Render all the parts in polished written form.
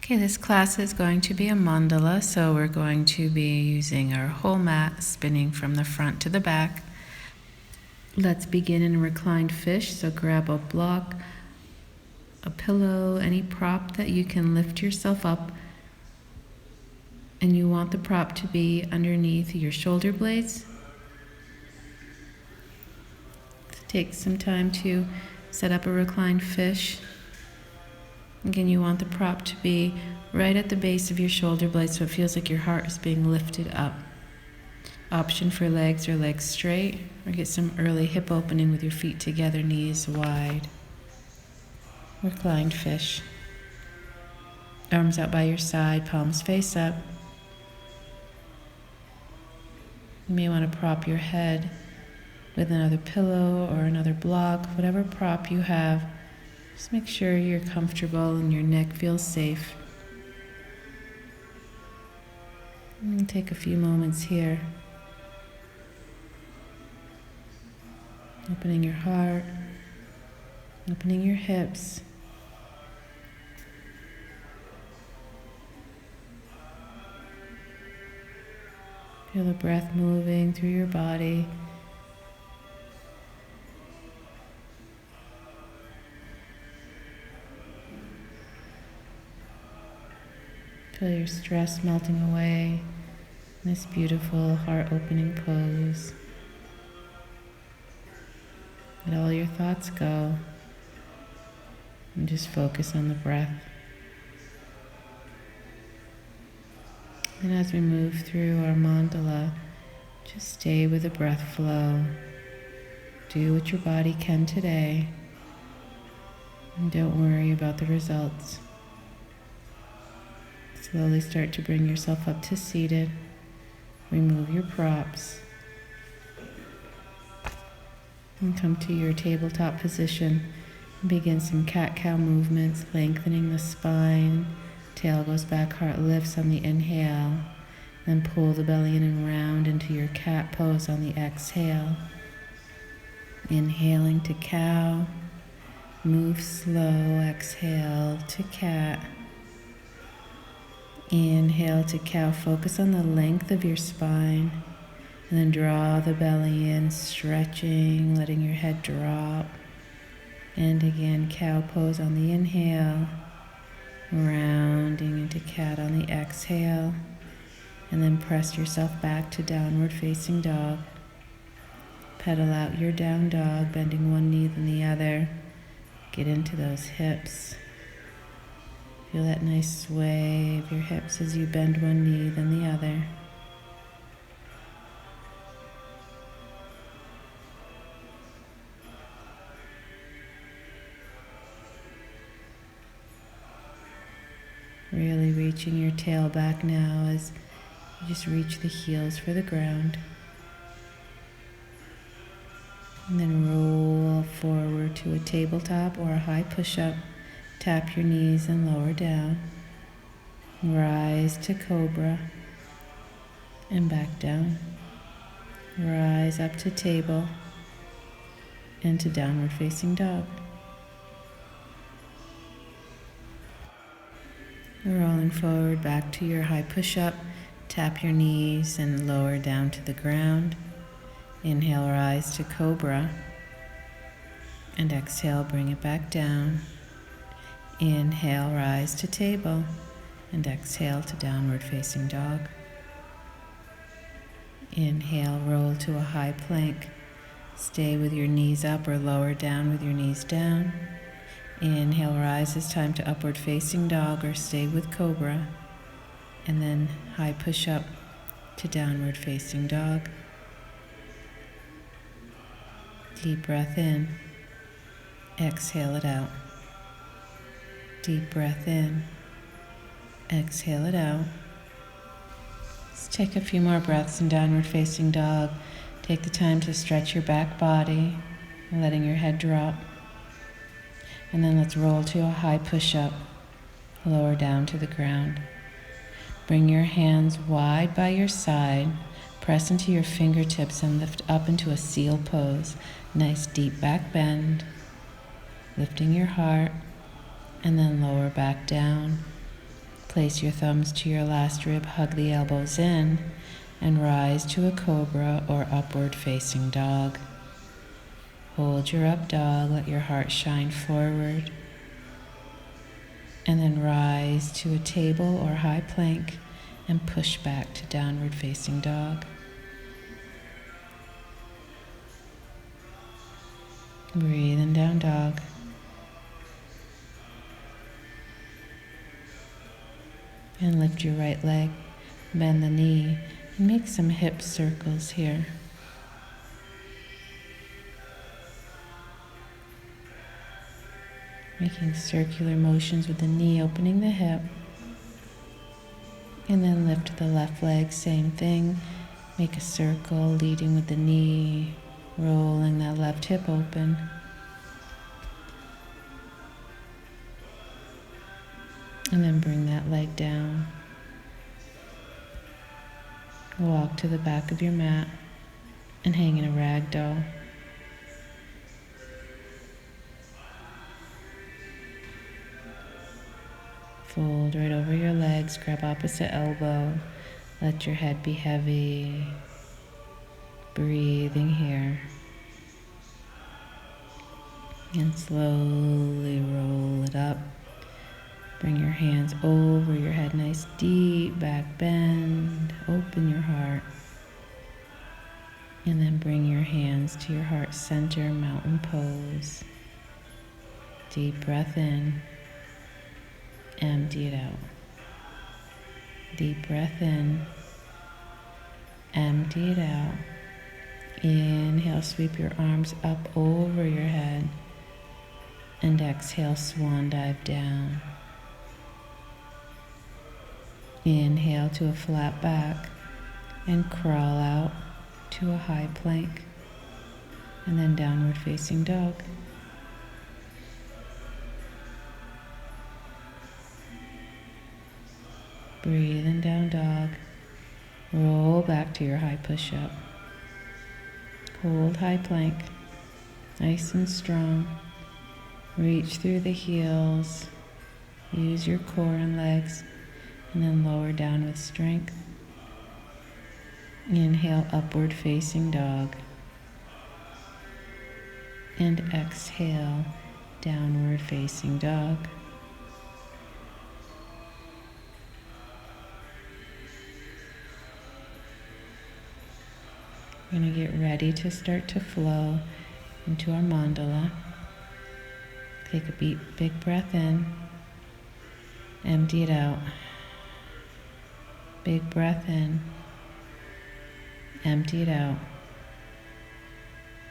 Okay, this class is going to be a mandala, so we're going to be using our whole mat, spinning from the front to the back. Let's begin in a reclined fish, so grab a block, a pillow, any prop that you can lift yourself up, and you want the prop to be underneath your shoulder blades. Take some time to set up a reclined fish. Again, you want the prop to be right at the base of your shoulder blade so it feels like your heart is being lifted up. Option for legs or legs straight, or get some early hip opening with your feet together, knees wide. Reclined fish. Arms out by your side, palms face up. You may want to prop your head with another pillow or another block, whatever prop you have. Just make sure you're comfortable and your neck feels safe. And take a few moments here. Opening your heart, opening your hips. Feel the breath moving through your body. Feel your stress melting away in this beautiful heart-opening pose. Let all your thoughts go and just focus on the breath. And as we move through our mandala, just stay with the breath flow. Do what your body can today, and don't worry about the results. Slowly start to bring yourself up to seated. Remove your props. And come to your tabletop position. Begin some cat-cow movements, lengthening the spine. Tail goes back, heart lifts on the inhale. Then pull the belly in and round into your cat pose on the exhale. Inhaling to cow. Move slow, exhale to cat. Inhale to cow, focus on the length of your spine, and then draw the belly in, stretching, letting your head drop. And again, cow pose on the inhale, rounding into cat on the exhale, and then press yourself back to downward facing dog. Pedal out your down dog, bending one knee then the other. Get into those hips. Feel that nice sway of your hips as you bend one knee, then the other. Really reaching your tail back now as you just reach the heels for the ground. And then roll forward to a tabletop or a high push-up. Tap your knees and lower down. Rise to cobra and back down. Rise up to table and to downward facing dog. Rolling forward back to your high push-up. Tap your knees and lower down to the ground. Inhale, rise to cobra. And exhale, bring it back down. Inhale, rise to table, and exhale to downward facing dog. Inhale, roll to a high plank. Stay with your knees up or lower down with your knees down. Inhale, rise. It's time to upward facing dog or stay with cobra. And then high push up to downward facing dog. Deep breath in. Exhale it out. Deep breath in. Exhale it out. Let's take a few more breaths in downward facing dog. Take the time to stretch your back body, letting your head drop. And then let's roll to a high push-up, lower down to the ground. Bring your hands wide by your side. Press into your fingertips and lift up into a seal pose. Nice deep back bend. Lifting your heart. And then lower back down. Place your thumbs to your last rib, hug the elbows in, and rise to a cobra or upward facing dog. Hold your up dog, let your heart shine forward, and then rise to a table or high plank and push back to downward facing dog. Breathe in down dog. And lift your right leg, bend the knee, and make some hip circles here. Making circular motions with the knee, opening the hip. And then lift the left leg, same thing. Make a circle, leading with the knee, rolling that left hip open. And then bring that leg down. Walk to the back of your mat and hang in a rag doll. Fold right over your legs, grab opposite elbow. Let your head be heavy. Breathing here. And slowly roll it up. Bring your hands over your head, nice deep back bend. Open your heart. And then bring your hands to your heart center, mountain pose. Deep breath in. Empty it out. Deep breath in. Empty it out. Inhale, sweep your arms up over your head. And exhale, swan dive down. Inhale to a flat back and crawl out to a high plank. And then downward facing dog. Breathe in down dog. Roll back to your high push-up. Hold high plank, nice and strong. Reach through the heels. Use your core and legs, and then lower down with strength. Inhale, upward facing dog. And exhale, downward facing dog. We're going to get ready to start to flow into our mandala. Take a big breath in. Empty it out. Big breath in. Empty it out.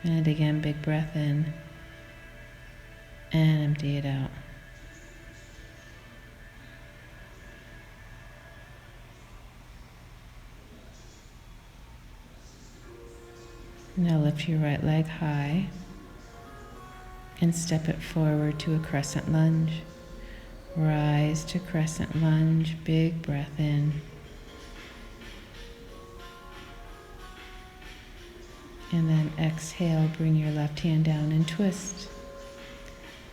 And again, big breath in. And empty it out. Now lift your right leg high and step it forward to a crescent lunge. Rise to crescent lunge, big breath in. And then exhale, bring your left hand down and twist.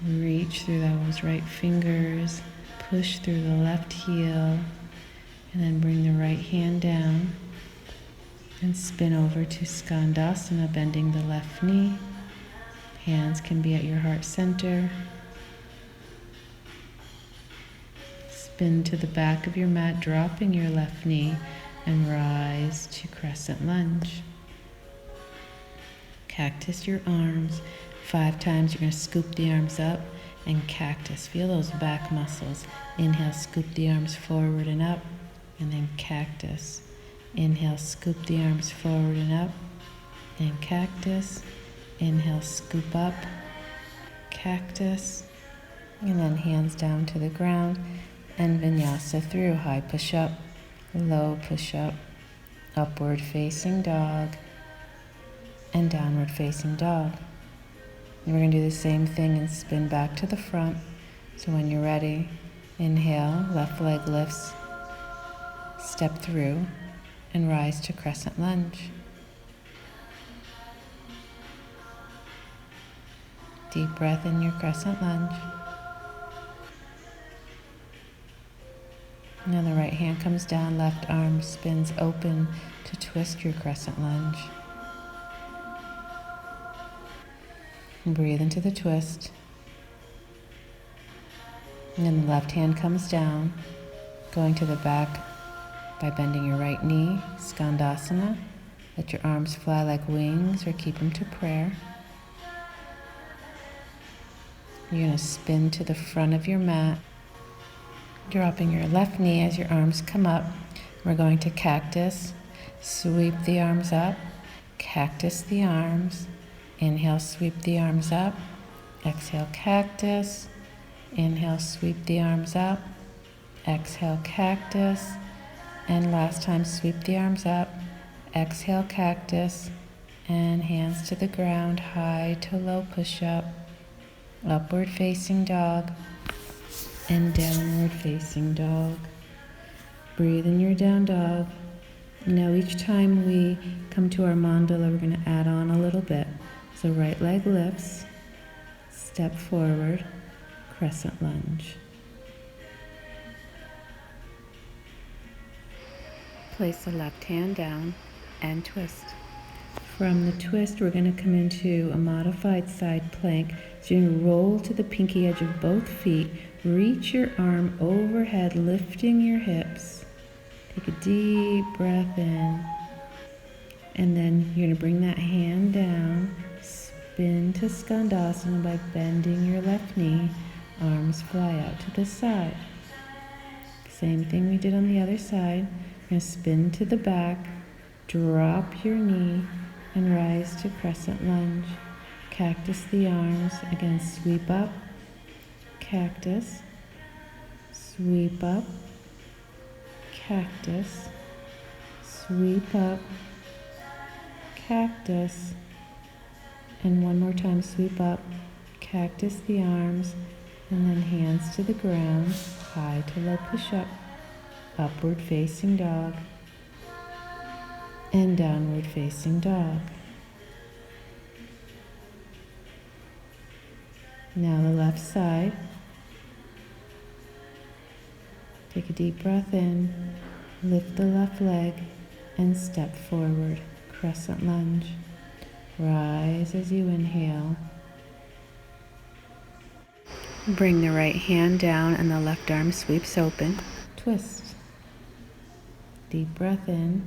Reach through those right fingers, push through the left heel, and then bring the right hand down and spin over to Skandasana, bending the left knee. Hands can be at your heart center. Spin to the back of your mat, dropping your left knee, and rise to crescent lunge. Cactus your arms. 5 times you're going to scoop the arms up and cactus. Feel those back muscles. Inhale, scoop the arms forward and up, and then cactus. Inhale, scoop the arms forward and up, and cactus. Inhale, scoop up, cactus, and then hands down to the ground, and vinyasa through high push-up, low push-up, upward facing dog, and downward facing dog. And we're going to do the same thing and spin back to the front. So when you're ready, inhale, left leg lifts, step through, and rise to crescent lunge. Deep breath in your crescent lunge. Now the right hand comes down, left arm spins open to twist your crescent lunge. And breathe into the twist. And then the left hand comes down, going to the back by bending your right knee, Skandasana. Let your arms fly like wings or keep them to prayer. You're going to spin to the front of your mat, dropping your left knee as your arms come up. We're going to cactus. Sweep the arms up, cactus the arms. Inhale, sweep the arms up. Exhale, cactus. Inhale, sweep the arms up. Exhale, cactus. And last time, sweep the arms up. Exhale, cactus. And hands to the ground, high to low push-up. Upward facing dog. And downward facing dog. Breathe in your down dog. Now each time we come to our mandala, we're going to add on a little bit. So right leg lifts, step forward, crescent lunge. Place the left hand down and twist. From the twist, we're going to come into a modified side plank. So you're going to roll to the pinky edge of both feet. Reach your arm overhead, lifting your hips. Take a deep breath in. And then you're going to bring that hand down. Spin to Skandasana by bending your left knee. Arms fly out to the side. Same thing we did on the other side. You're going to spin to the back. Drop your knee and rise to crescent lunge. Cactus the arms. Again, sweep up. Cactus. Sweep up. Cactus. Sweep up. Cactus. And one more time, sweep up. Cactus the arms. And then hands to the ground. High to low push-up. Upward facing dog. And downward facing dog. Now the left side. Take a deep breath in, lift the left leg, and step forward, crescent lunge. Rise as you inhale. Bring the right hand down and the left arm sweeps open. Twist. Deep breath in.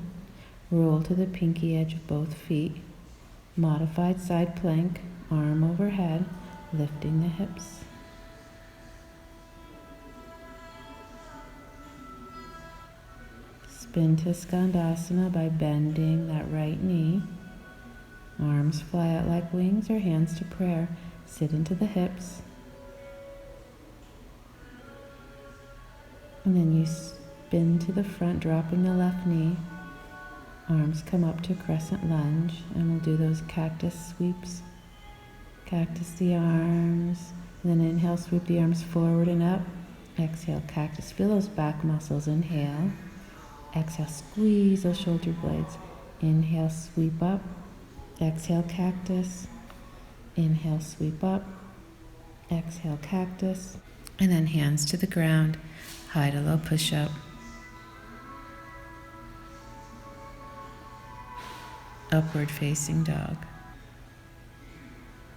Roll to the pinky edge of both feet. Modified side plank, arm overhead, lifting the hips. Spin to Skandasana by bending that right knee. Arms fly out like wings or hands to prayer. Sit into the hips. And then you spin to the front, dropping the left knee. Arms come up to crescent lunge, and we'll do those cactus sweeps. Cactus the arms, and then inhale, sweep the arms forward and up. Exhale, cactus. Feel those back muscles. Inhale. Exhale, squeeze those shoulder blades. Inhale, sweep up. Exhale, cactus. Inhale, sweep up. Exhale, cactus. And then hands to the ground, high to low push-up. Upward facing dog.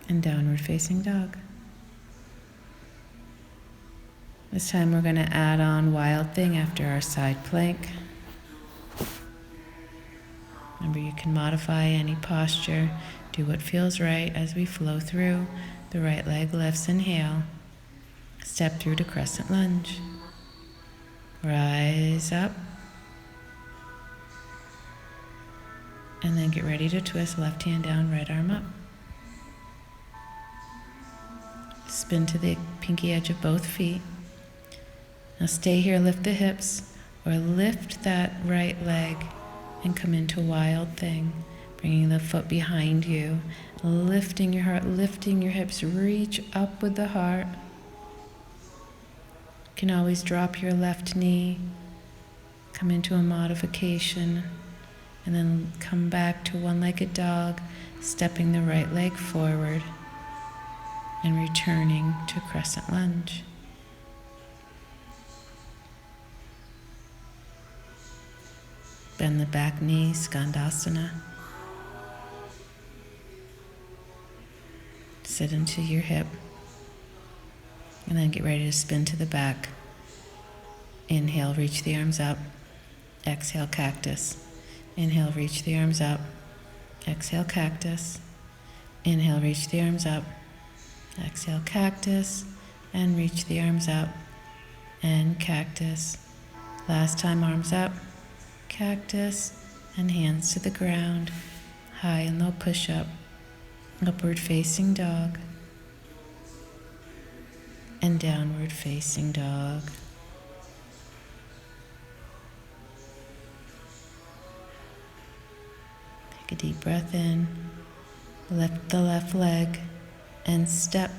And downward facing dog. This time we're going to add on Wild Thing after our side plank. Remember, you can modify any posture. Do what feels right as we flow through. The right leg lifts, inhale. Step through to crescent lunge. Rise up. And then get ready to twist, left hand down, right arm up. Spin to the pinky edge of both feet. Now stay here, lift the hips, or lift that right leg and come into Wild Thing, bringing the foot behind you, lifting your heart, lifting your hips, reach up with the heart. You can always drop your left knee, come into a modification, and then come back to one-legged dog, stepping the right leg forward and returning to crescent lunge. Bend the back knee, Skandasana. Sit into your hip. And then get ready to spin to the back. Inhale, reach the arms up. Exhale, cactus. Inhale, reach the arms up. Exhale, cactus. Inhale, reach the arms up. Exhale, cactus. And reach the arms up. And cactus. Last time, arms up. Cactus. And hands to the ground. High and low push-up. Upward facing dog. And downward facing dog. Take a deep breath in. Lift the left leg and step.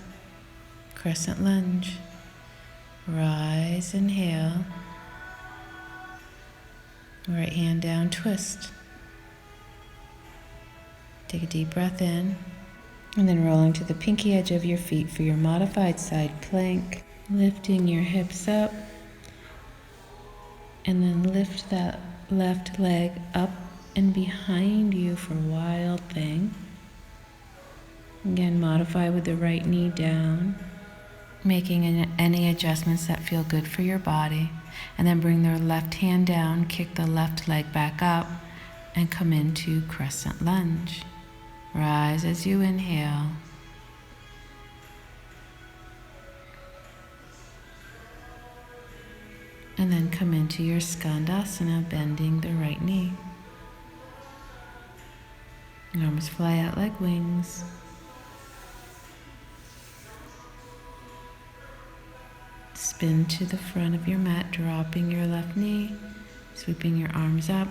Crescent lunge. Rise, inhale. Right hand down, twist. Take a deep breath in. And then rolling to the pinky edge of your feet for your modified side plank. Lifting your hips up. And then lift that left leg up and behind you for wild thing. Again, modify with the right knee down. Making any adjustments that feel good for your body. And then bring the left hand down, kick the left leg back up, and come into crescent lunge. Rise as you inhale. And then come into your Skandasana, bending the right knee. Arms fly out like wings. Spin to the front of your mat, dropping your left knee, sweeping your arms up,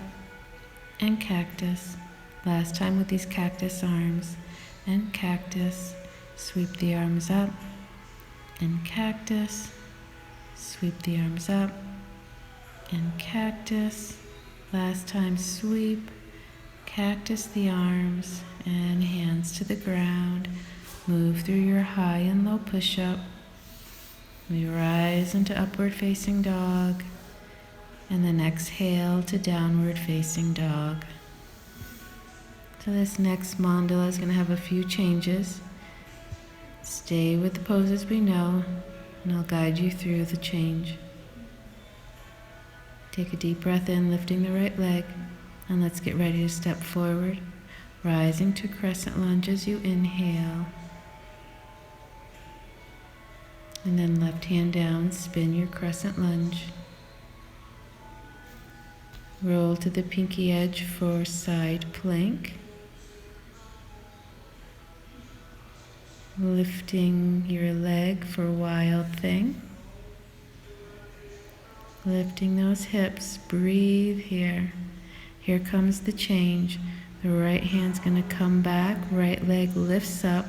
and cactus. Last time with these cactus arms, and cactus. Sweep the arms up, and cactus. Sweep the arms up, and cactus. Last time, sweep, cactus the arms, and hands to the ground. Move through your high and low push-up. We rise into upward facing dog, and then exhale to downward facing dog. So this next mandala is going to have a few changes. Stay with the poses we know, and I'll guide you through the change. Take a deep breath in, lifting the right leg, and let's get ready to step forward, rising to crescent lunge as you inhale. And then left hand down, spin your crescent lunge. Roll to the pinky edge for side plank. Lifting your leg for wild thing. Lifting those hips, breathe here. Here comes the change. The right hand's gonna come back, right leg lifts up.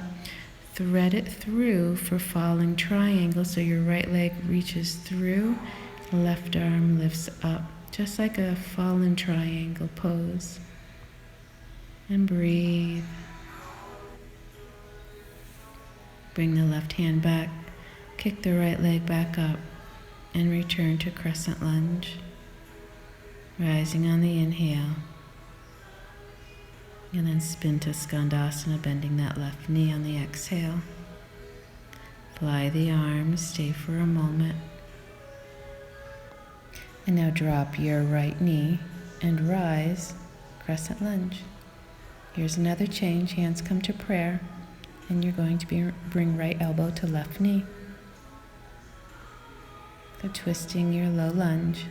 Thread it through for falling triangle, so your right leg reaches through, left arm lifts up, just like a fallen triangle pose. And breathe. Bring the left hand back, kick the right leg back up, and return to crescent lunge. Rising on the inhale. And then spin to Skandasana, bending that left knee on the exhale. Fly the arms, stay for a moment. And now drop your right knee and rise, crescent lunge. Here's another change, hands come to prayer, and you're going to bring right elbow to left knee. So twisting your low lunge,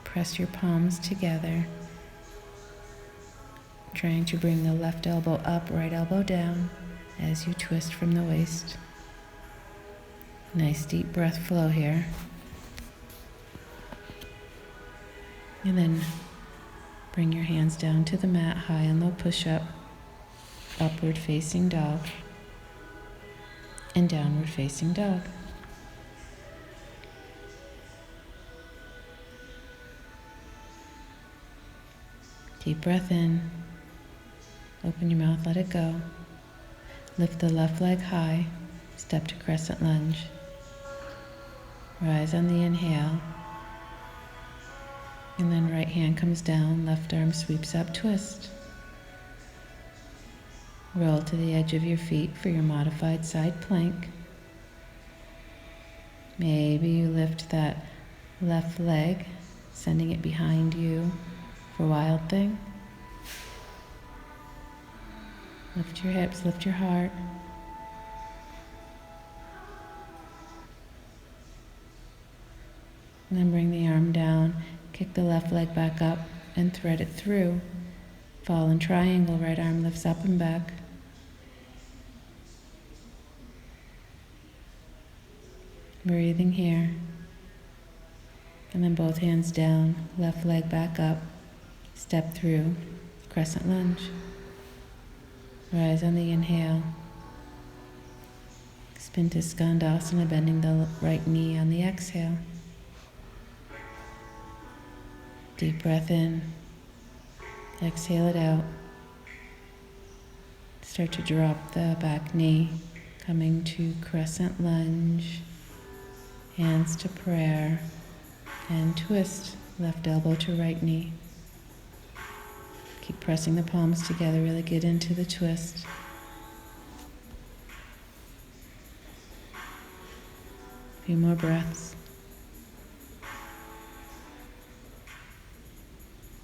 press your palms together. Trying to bring the left elbow up, right elbow down as you twist from the waist. Nice deep breath flow here. And then bring your hands down to the mat, high and low push-up, upward facing dog, and downward facing dog. Deep breath in. Open your mouth, let it go. Lift the left leg high, step to crescent lunge. Rise on the inhale. And then right hand comes down, left arm sweeps up, twist. Roll to the edge of your feet for your modified side plank. Maybe you lift that left leg, sending it behind you for Wild Thing. Lift your hips, lift your heart. And then bring the arm down, kick the left leg back up and thread it through. Fallen triangle, right arm lifts up and back. Breathing here. And then both hands down, left leg back up, step through, crescent lunge. Rise on the inhale. Spin to Skandasana, bending the right knee on the exhale. Deep breath in. Exhale it out. Start to drop the back knee, coming to crescent lunge, hands to prayer, and twist, left elbow to right knee. Keep pressing the palms together, really get into the twist. A few more breaths.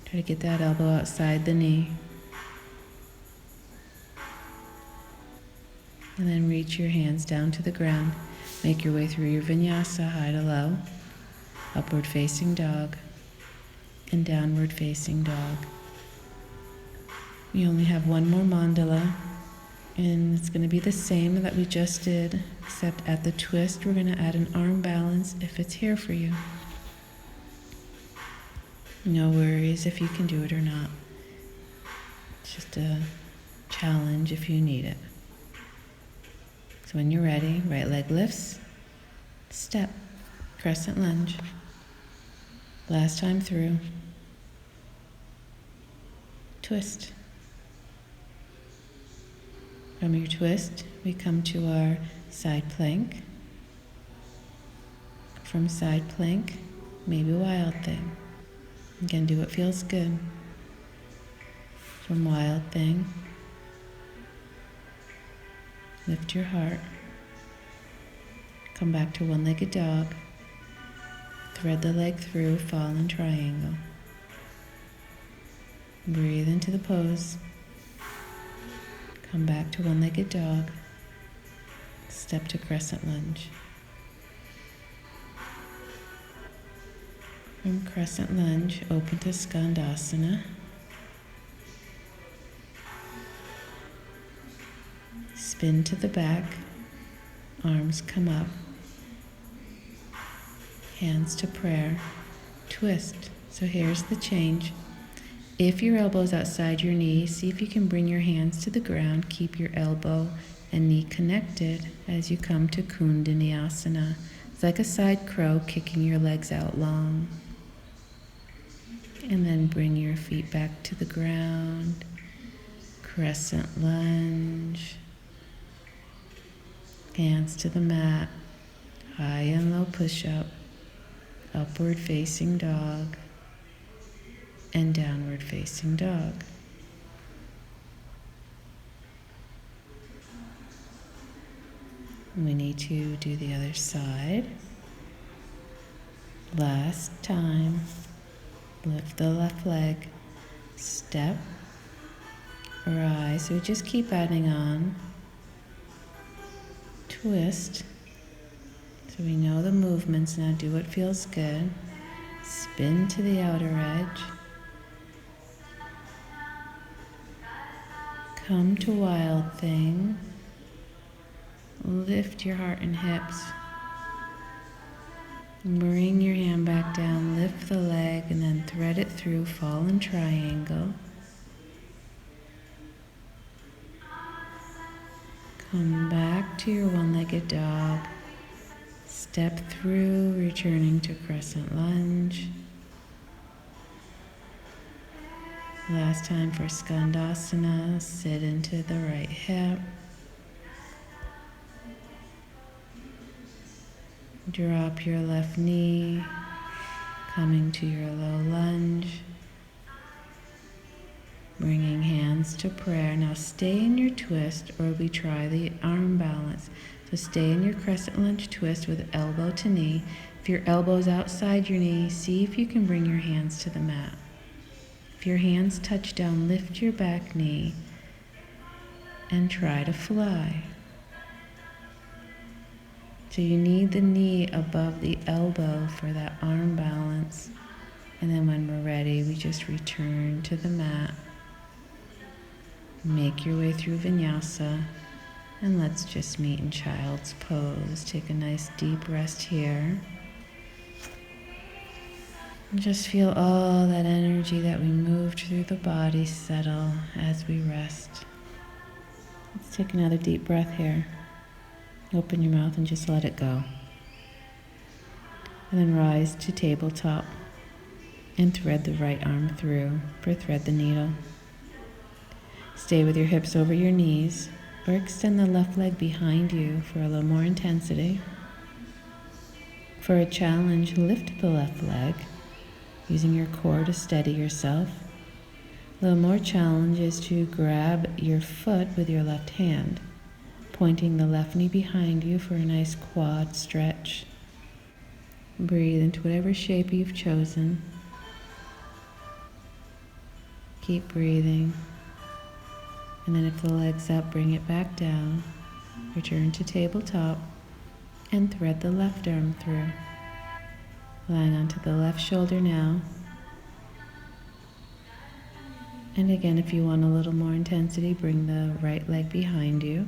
Try to get that elbow outside the knee. And then reach your hands down to the ground. Make your way through your vinyasa, high to low, upward facing dog, and downward facing dog. We only have one more mandala, and it's going to be the same that we just did, except at the twist we're going to add an arm balance if it's here for you. No worries if you can do it or not. It's just a challenge if you need it. So when you're ready, right leg lifts, step, crescent lunge. Last time through, twist. From your twist, we come to our side plank. From side plank, maybe Wild Thing. Again, do what feels good. From Wild Thing, lift your heart. Come back to one-legged dog. Thread the leg through, fallen triangle. Breathe into the pose. Come back to one-legged dog. Step to crescent lunge. From crescent lunge, open to Skandasana. Spin to the back, arms come up, hands to prayer, twist. So here's the change. If your elbow is outside your knee, see if you can bring your hands to the ground, keep your elbow and knee connected as you come to Kundalini. It's like a side crow, kicking your legs out long. And then bring your feet back to the ground. Crescent lunge. Hands to the mat. High and low push-up. Upward facing dog. And downward facing dog. We need to do the other side. Last time. Lift the left leg, step, rise. So we just keep adding on. Twist. So we know the movements now. Do what feels good. Spin to the outer edge. Come to Wild Thing. Lift your heart and hips. Bring your hand back down, lift the leg, and then thread it through, fallen triangle. Come back to your one-legged dog. Step through, returning to crescent lunge. Last time for Skandasana, sit into the right hip. Drop your left knee, Coming to your low lunge. Bringing hands to prayer. Now stay in your twist, or we try the arm balance. So stay in your crescent lunge twist with elbow to knee. If your elbow's outside your knee, see if you can bring your hands to the mat. If your hands touch down, lift your back knee and try to fly. So you need the knee above the elbow for that arm balance. And then when we're ready, we just return to the mat. Make your way through vinyasa, and let's just meet in child's pose. Take a nice deep rest here. And just feel all that energy that we moved through the body settle as we rest. Let's take another deep breath here. Open your mouth and just let it go. And then rise to tabletop and thread the right arm through for thread the needle. Stay with your hips over your knees, or extend the left leg behind you for a little more intensity. For a challenge, lift the left leg, using your core to steady yourself. A little more challenge is to grab your foot with your left hand, pointing the left knee behind you for a nice quad stretch. Breathe into whatever shape you've chosen. Keep breathing. And then if the leg's up, bring it back down. Return to tabletop and thread the left arm through. Lying onto the left shoulder now. And again, if you want a little more intensity, bring the right leg behind you.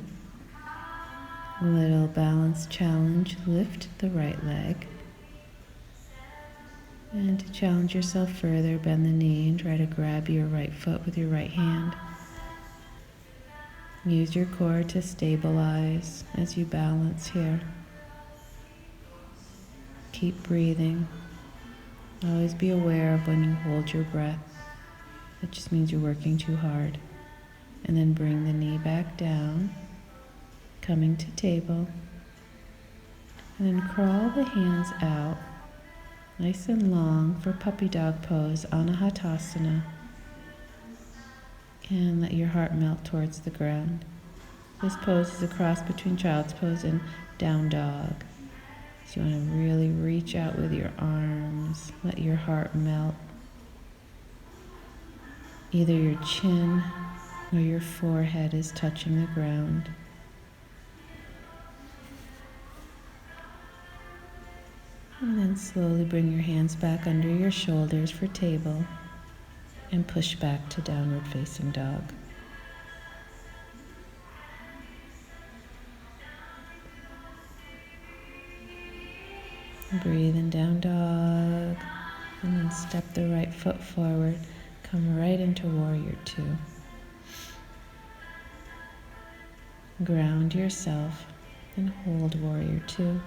A little balance challenge, lift the right leg. And to challenge yourself further, bend the knee and try to grab your right foot with your right hand. Use your core to stabilize as you balance here. Keep breathing. Always be aware of when you hold your breath. That just means you're working too hard. And then bring the knee back down, coming to table. And then crawl the hands out, nice and long for puppy dog pose, Anahatasana. And let your heart melt towards the ground. This pose is a cross between child's pose and down dog. So you want to really reach out with your arms. Let your heart melt. Either your chin or your forehead is touching the ground. And then slowly bring your hands back under your shoulders for table. And push back to downward facing dog. Breathe in down dog, and then step the right foot forward. Come right into warrior two. Ground yourself and hold warrior two.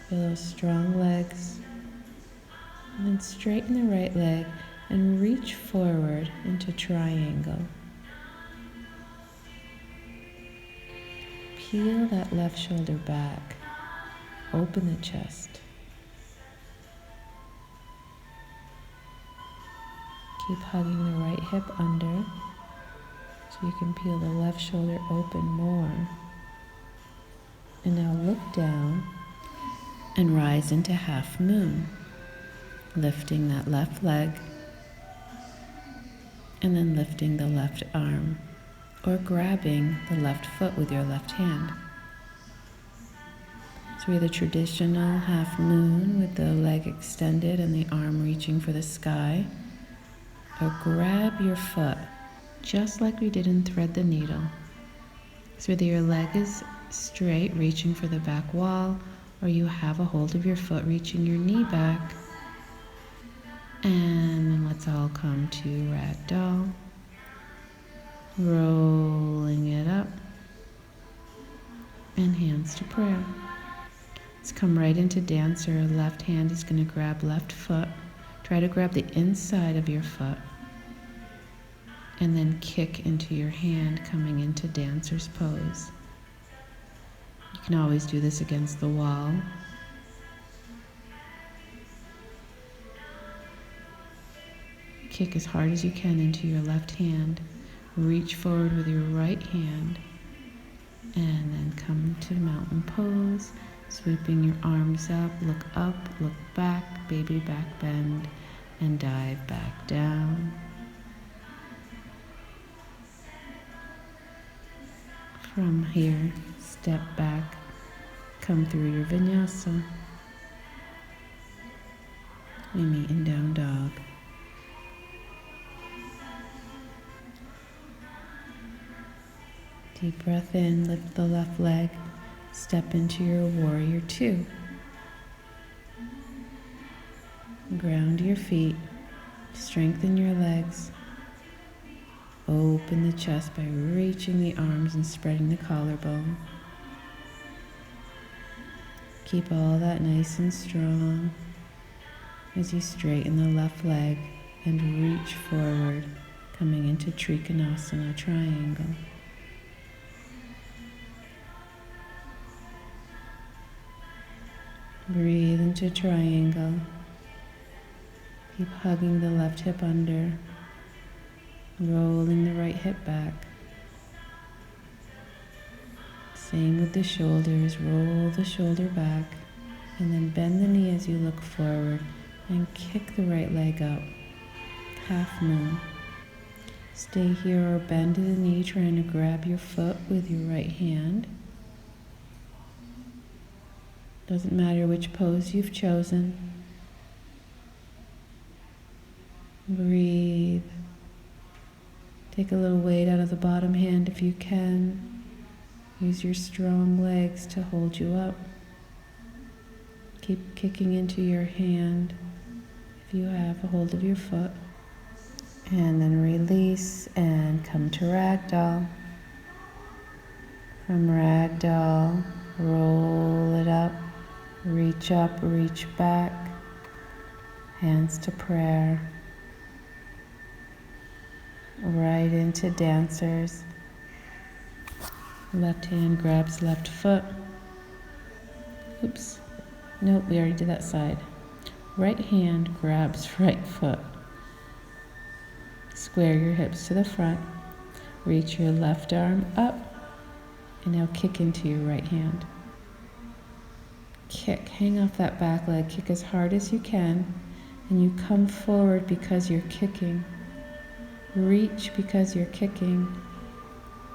Feel those strong legs. And then straighten the right leg and reach forward into triangle. Peel that left shoulder back. Open the chest. Keep hugging the right hip under so you can peel the left shoulder open more. And now look down and rise into half moon. Lifting that left leg, and then lifting the left arm, or grabbing the left foot with your left hand. So we have the traditional half moon with the leg extended and the arm reaching for the sky, or grab your foot, just like we did in thread the needle. So whether your leg is straight, reaching for the back wall, or you have a hold of your foot reaching your knee back. And then let's all come to ragdoll. Rolling it up. And hands to prayer. Let's come right into dancer. Left hand is going to grab left foot. Try to grab the inside of your foot. And then kick into your hand, coming into dancer's pose. You You can always do this against the wall. Kick as hard as you can into your left hand. Reach forward with your right hand. And then come to mountain pose. Sweeping your arms up, look back, baby back bend, and dive back down. From here, step back, come through your vinyasa. We meet in down dog. Deep breath in, lift the left leg, step into your warrior two. Ground your feet, strengthen your legs. Open the chest by reaching the arms and spreading the collarbone. Keep all that nice and strong as you straighten the left leg and reach forward, coming into Trikonasana triangle. Breathe into triangle. Keep hugging the left hip under, rolling the right hip back. Same with the shoulders, roll the shoulder back, and then bend the knee as you look forward and kick the right leg up, half moon. Stay here or bend to the knee, trying to grab your foot with your right hand. Doesn't matter which pose you've chosen. Breathe. Take a little weight out of the bottom hand if you can. Use your strong legs to hold you up. Keep kicking into your hand if you have a hold of your foot. And then release and come to ragdoll. From ragdoll, roll it up. Reach up, reach back, hands to prayer. Right into dancers. Left hand grabs left foot. Oops. Nope, we already did that side. Right hand grabs right foot. Square your hips to the front. Reach your left arm up. And now kick into your right hand. Kick, hang off that back leg, kick as hard as you can, and you come forward because you're kicking. Reach because you're kicking.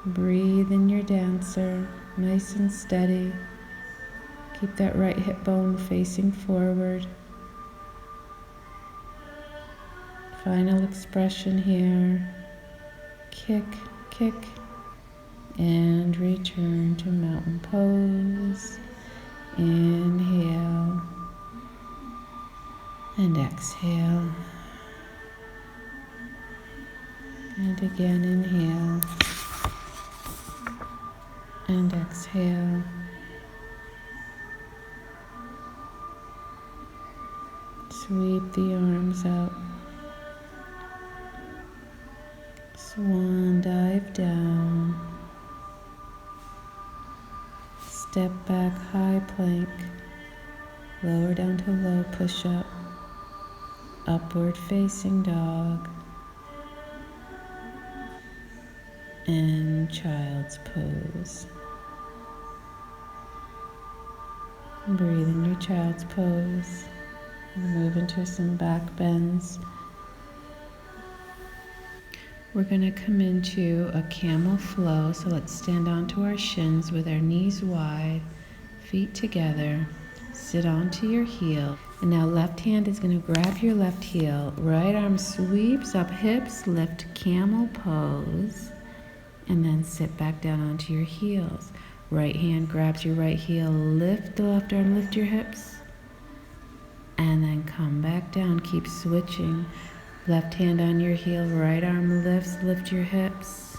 Breathe in your dancer, nice and steady. Keep that right hip bone facing forward. Final expression here. Kick, kick, and return to mountain pose. Inhale and exhale. And again, inhale and exhale. Sweep the arms up. Swan dive down. Step back, high plank, lower down to low push-up, upward facing dog, and child's pose. Breathe in your child's pose, and move into some back bends. We're going to come into a camel flow, so let's stand onto our shins with our knees wide, feet together, sit onto your heel, and now left hand is going to grab your left heel, right arm sweeps up, hips, lift camel pose, and then sit back down onto your heels. Right hand grabs your right heel, lift the left arm, lift your hips, and then come back down, keep switching. Left hand on your heel, right arm lifts, lift your hips,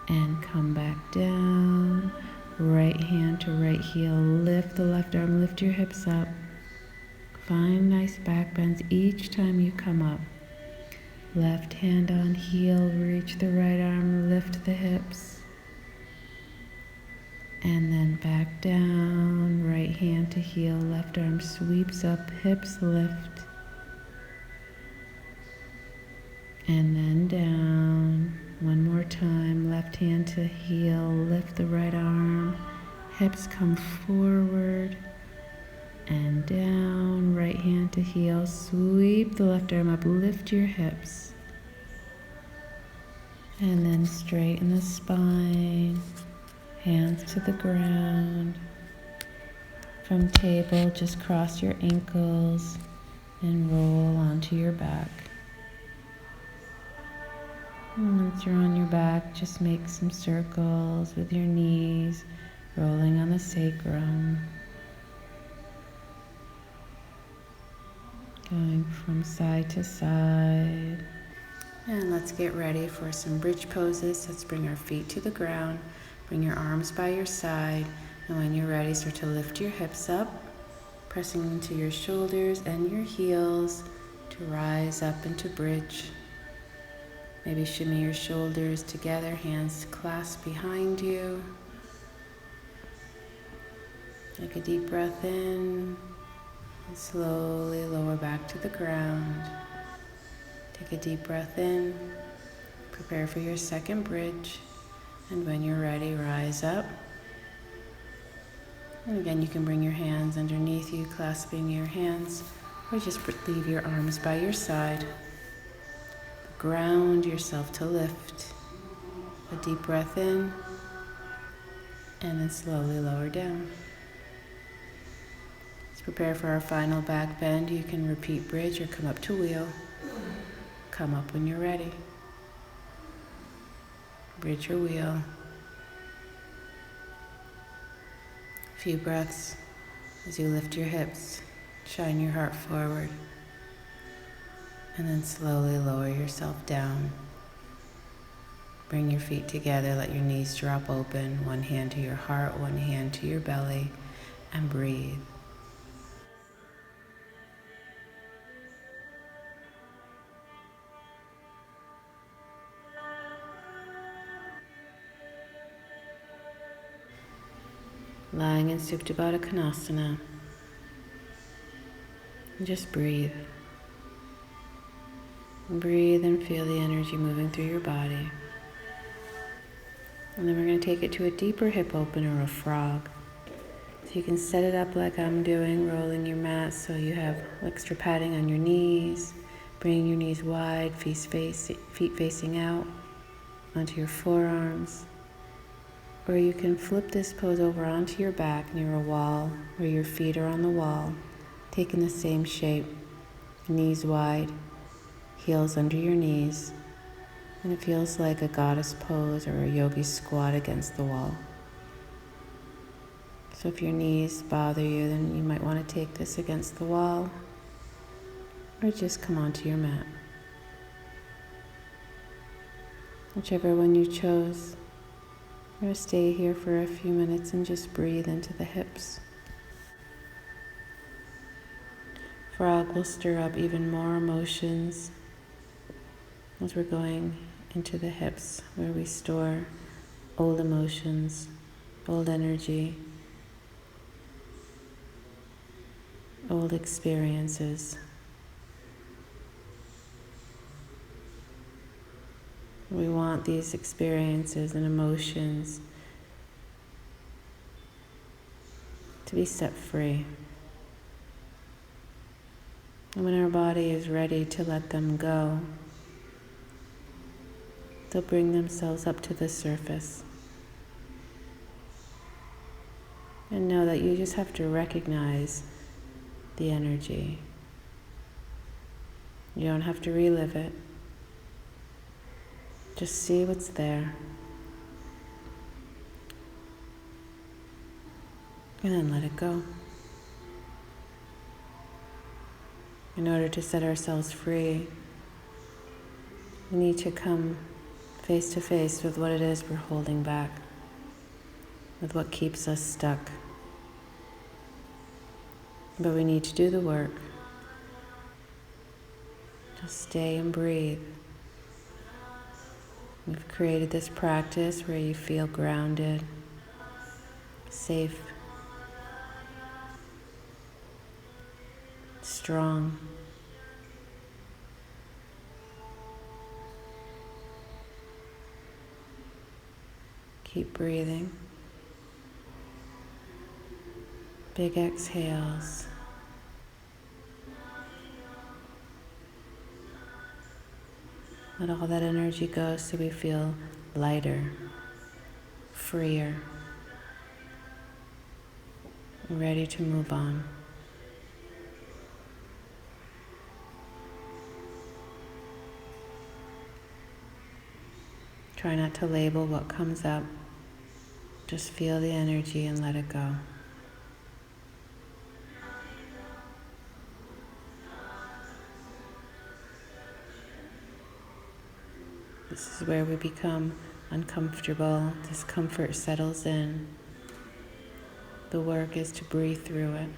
and come back down. Right hand to right heel, lift the left arm, lift your hips up. Find nice back bends each time you come up. Left hand on heel, reach the right arm, lift the hips. And then back down, right hand to heel, left arm sweeps up, hips lift. And then down, one more time, left hand to heel, lift the right arm, hips come forward and down, right hand to heel, sweep the left arm up, lift your hips. And then straighten the spine, hands to the ground. From table, just cross your ankles and roll onto your back. And once you're on your back, just make some circles with your knees, rolling on the sacrum. Going from side to side. And let's get ready for some bridge poses. Let's bring our feet to the ground. Bring your arms by your side. And when you're ready, start to lift your hips up, pressing into your shoulders and your heels to rise up into bridge. Maybe shimmy your shoulders together, hands clasped behind you. Take a deep breath in and slowly lower back to the ground. Take a deep breath in, prepare for your second bridge, and when you're ready, rise up. And again, you can bring your hands underneath you, clasping your hands, or just leave your arms by your side. Ground yourself to lift. A deep breath in, and then slowly lower down. Let's prepare for our final back bend. You can repeat bridge or come up to wheel. Come up when you're ready. Bridge or wheel. A few breaths as you lift your hips, shine your heart forward, and then slowly lower yourself down. Bring your feet together, let your knees drop open, one hand to your heart, one hand to your belly, and breathe. Lying in Supta Baddha Konasana. And just breathe. Breathe and feel the energy moving through your body. And then we're going to take it to a deeper hip opener, a frog. So you can set it up like I'm doing, rolling your mat so you have extra padding on your knees, bringing your knees wide, feet facing out onto your forearms. Or you can flip this pose over onto your back near a wall where your feet are on the wall, taking the same shape, knees wide, heels under your knees, and it feels like a goddess pose or a yogi squat against the wall. So if your knees bother you, then you might want to take this against the wall or just come onto your mat. Whichever one you chose. I'm going to stay here for a few minutes and just breathe into the hips. Frog will stir up even more emotions as we're going into the hips, where we store old emotions, old energy, old experiences. We want these experiences and emotions to be set free. And when our body is ready to let them go, they'll bring themselves up to the surface. And know that you just have to recognize the energy. You don't have to relive it. Just see what's there. And then let it go. In order to set ourselves free, we need to come face to face with what it is we're holding back, with what keeps us stuck. But we need to do the work. Just stay and breathe. We've created this practice where you feel grounded, safe, strong. Keep breathing. Big exhales. Let all that energy go so we feel lighter, freer, ready to move on. Try not to label what comes up. Just feel the energy and let it go. This is where we become uncomfortable. Discomfort settles in. The work is to breathe through it.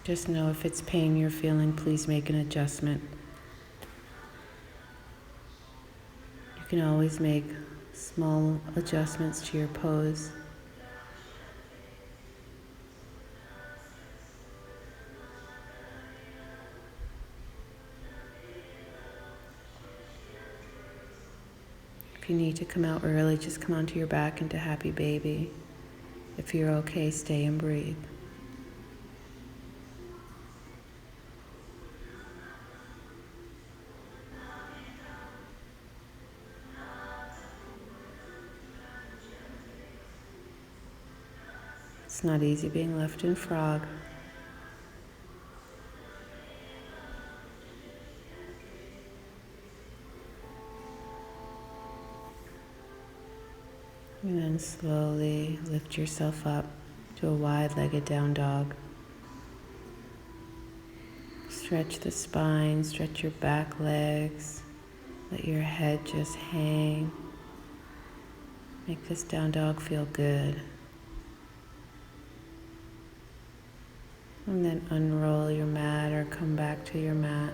Just know if it's pain you're feeling, please make an adjustment. You can always make small adjustments to your pose. If you need to come out early, just come onto your back into happy baby. If you're okay, stay and breathe. It's not easy being left in frog. And then slowly lift yourself up to a wide-legged down dog. Stretch the spine, stretch your back legs. Let your head just hang. Make this down dog feel good. And then unroll your mat or come back to your mat.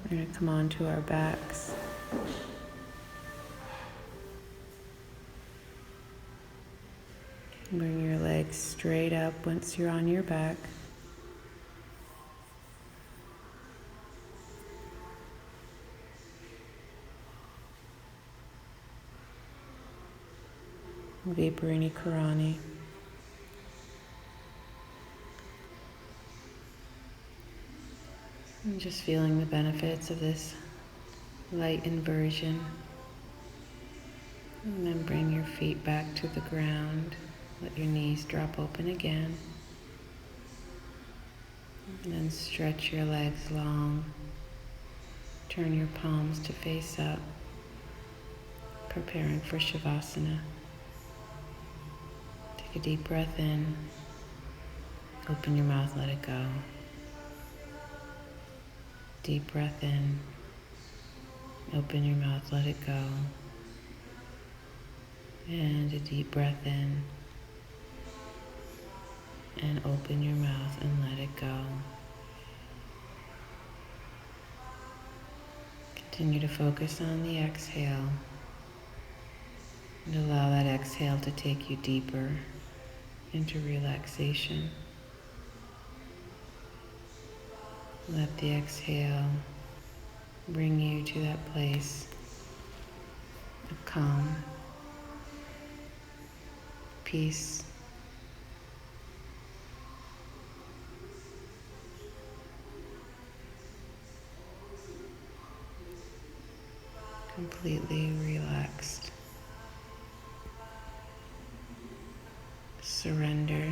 We're going to come onto our backs. Bring your legs straight up once you're on your back. Viparini Karani. And just feeling the benefits of this light inversion. And then bring your feet back to the ground. Let your knees drop open again. And then stretch your legs long. Turn your palms to face up. Preparing for Shavasana. Take a deep breath in. Open your mouth, let it go. Deep breath in. Open your mouth, let it go. And a deep breath in. And open your mouth and let it go. Continue to focus on the exhale. And allow that exhale to take you deeper into relaxation. Let the exhale bring you to that place of calm, peace, completely relaxed. Surrender.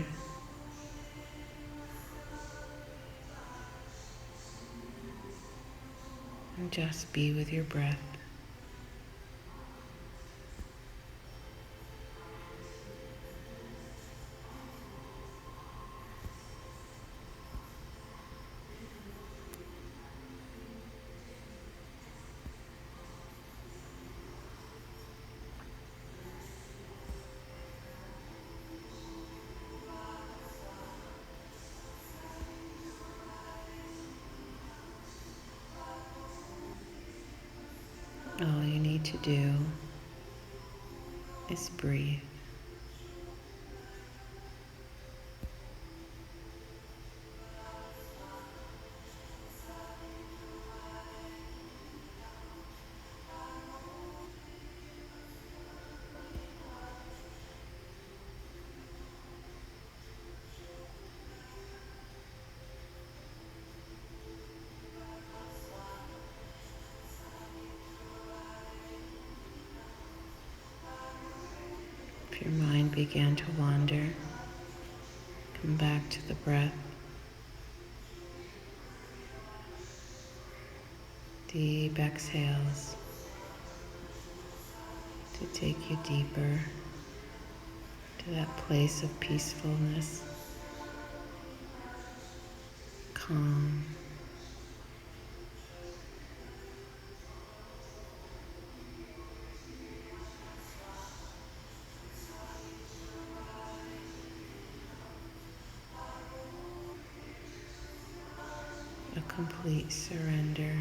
And just be with your breath. All you need to do is breathe. If your mind began to wander, come back to the breath. Deep exhales to take you deeper to that place of peacefulness, calm. A complete surrender.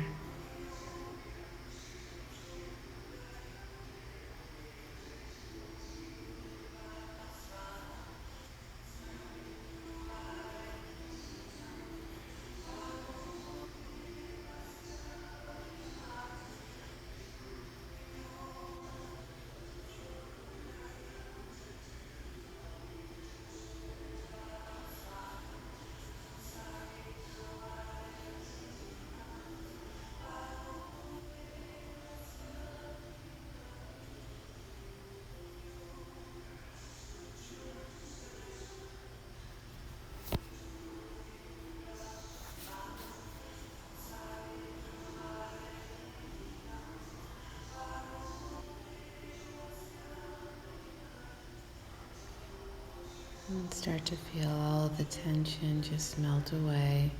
And start to feel all the tension just melt away.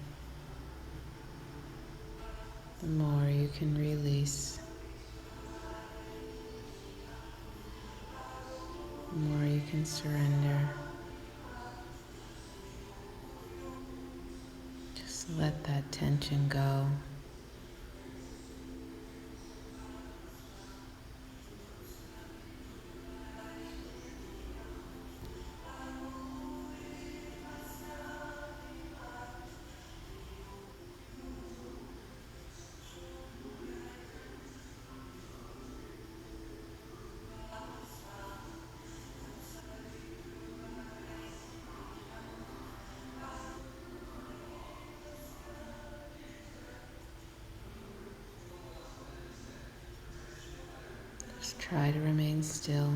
The more you can release, the more you can surrender. Just let that tension go. Just try to remain still.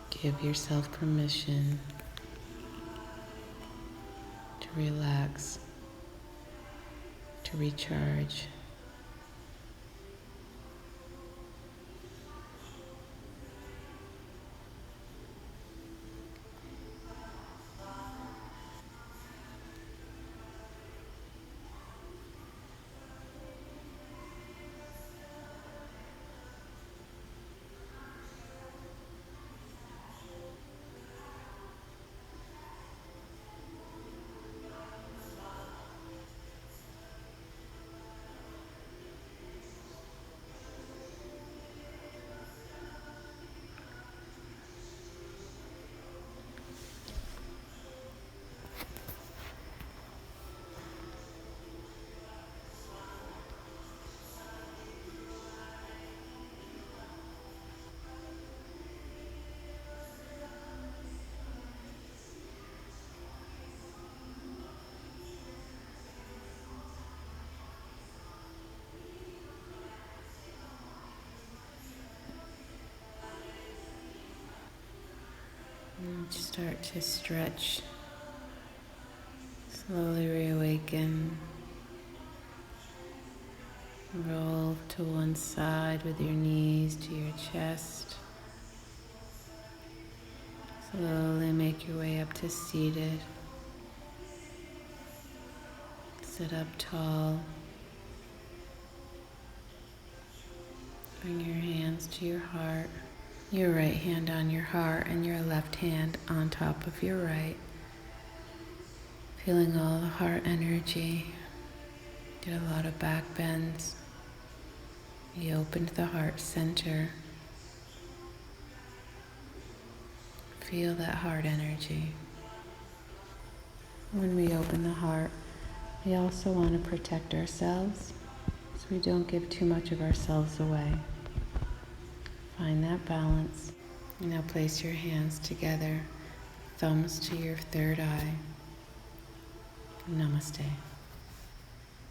Give yourself permission to relax, to recharge. And start to stretch. Slowly reawaken. Roll to one side with your knees to your chest. Slowly make your way up to seated. Sit up tall. Bring your hands to your heart. Your right hand on your heart and your left hand on top of your right. Feeling all the heart energy. Get a lot of back bends. We opened the heart center. Feel that heart energy. When we open the heart, we also want to protect ourselves so we don't give too much of ourselves away. Find that balance. And now place your hands together, thumbs to your third eye. Namaste.